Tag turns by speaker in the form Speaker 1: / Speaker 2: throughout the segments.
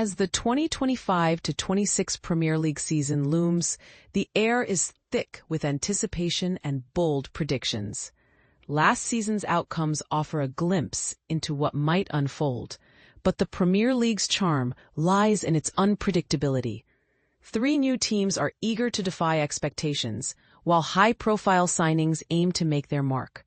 Speaker 1: As the 2025-26 Premier League season looms, the air is thick with anticipation and bold predictions. Last season's outcomes offer a glimpse into what might unfold, but the Premier League's charm lies in its unpredictability. 3 new teams are eager to defy expectations, while high-profile signings aim to make their mark.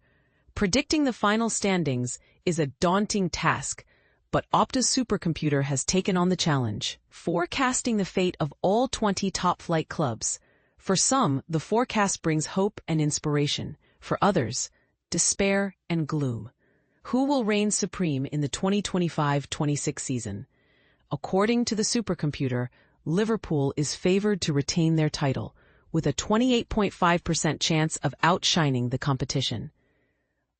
Speaker 1: Predicting the final standings is a daunting task, but Opta's supercomputer has taken on the challenge, forecasting the fate of all 20 top-flight clubs. For some, the forecast brings hope and inspiration. For others, despair and gloom. Who will reign supreme in the 2025-26 season? According to the supercomputer, Liverpool is favored to retain their title, with a 28.5% chance of outshining the competition.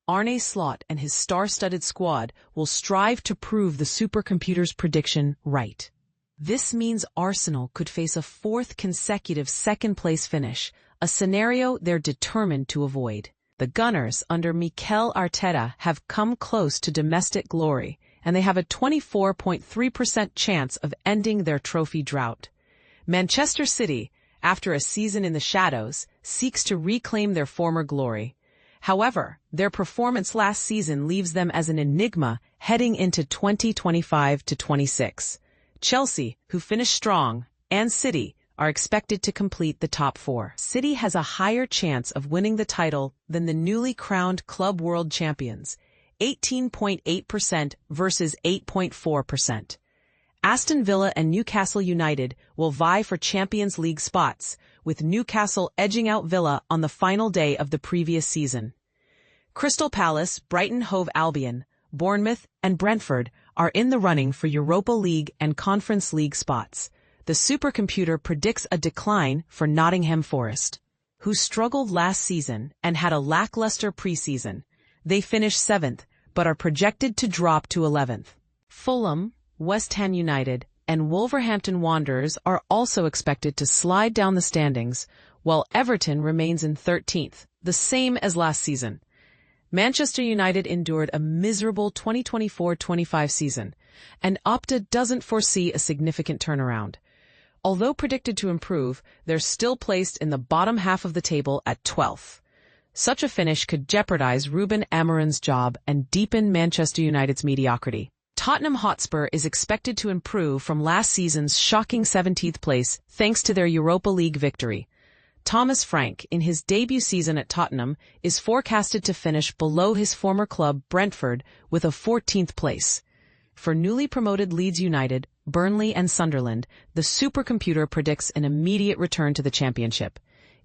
Speaker 1: Arne Slot and his star-studded squad will strive to prove the supercomputer's prediction right. This means Arsenal could face a 4th consecutive second-place finish, a scenario they're determined to avoid. The Gunners, under Mikel Arteta, have come close to domestic glory, and they have a 24.3% chance of ending their trophy drought. Manchester City, after a season in the shadows, seeks to reclaim their former glory. However, their performance last season leaves them as an enigma heading into 2025-26. Chelsea, who finished strong, and City are expected to complete the top 4. City has a higher chance of winning the title than the newly crowned Club World Champions, 18.8% versus 8.4%. Aston Villa and Newcastle United will vie for Champions League spots, with Newcastle edging out Villa on the final day of the previous season. Crystal Palace, Brighton Hove Albion, Bournemouth, and Brentford are in the running for Europa League and Conference League spots. The supercomputer predicts a decline for Nottingham Forest, who struggled last season and had a lackluster preseason. They finished 7th, but are projected to drop to 11th. Fulham, West Ham United, and Wolverhampton Wanderers are also expected to slide down the standings, while Everton remains in 13th, the same as last season. Manchester United endured a miserable 2024-25 season, and Opta doesn't foresee a significant turnaround. Although predicted to improve, they're still placed in the bottom half of the table at 12th. Such a finish could jeopardize Ruben Amorim's job and deepen Manchester United's mediocrity. Tottenham Hotspur is expected to improve from last season's shocking 17th place thanks to their Europa League victory. Thomas Frank, in his debut season at Tottenham, is forecasted to finish below his former club Brentford with a 14th place. For newly promoted Leeds United, Burnley and Sunderland, the supercomputer predicts an immediate return to the championship.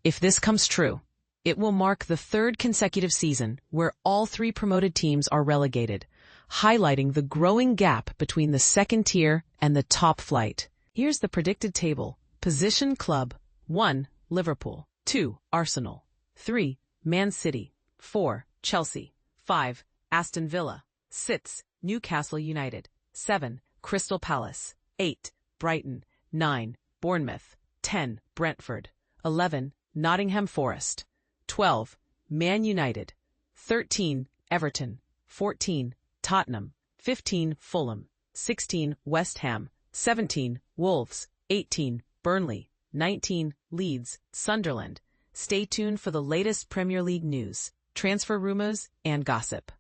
Speaker 1: If this comes true, it will mark the 3rd consecutive season where all 3 promoted teams are relegated, highlighting the growing gap between the second tier and the top flight. Here's the predicted table. Position Club: 1. Liverpool, 2. Arsenal, 3. Man City, 4. Chelsea, 5. Aston Villa, 6. Newcastle United, 7. Crystal Palace, 8. Brighton, 9. Bournemouth, 10. Brentford, 11. Nottingham Forest, 12. Man United, 13. Everton, 14. Tottenham, 15. Fulham, 16. West Ham, 17. Wolves, 18. Burnley, 19. Leeds, Sunderland. Stay tuned for the latest Premier League news, transfer rumors, and gossip.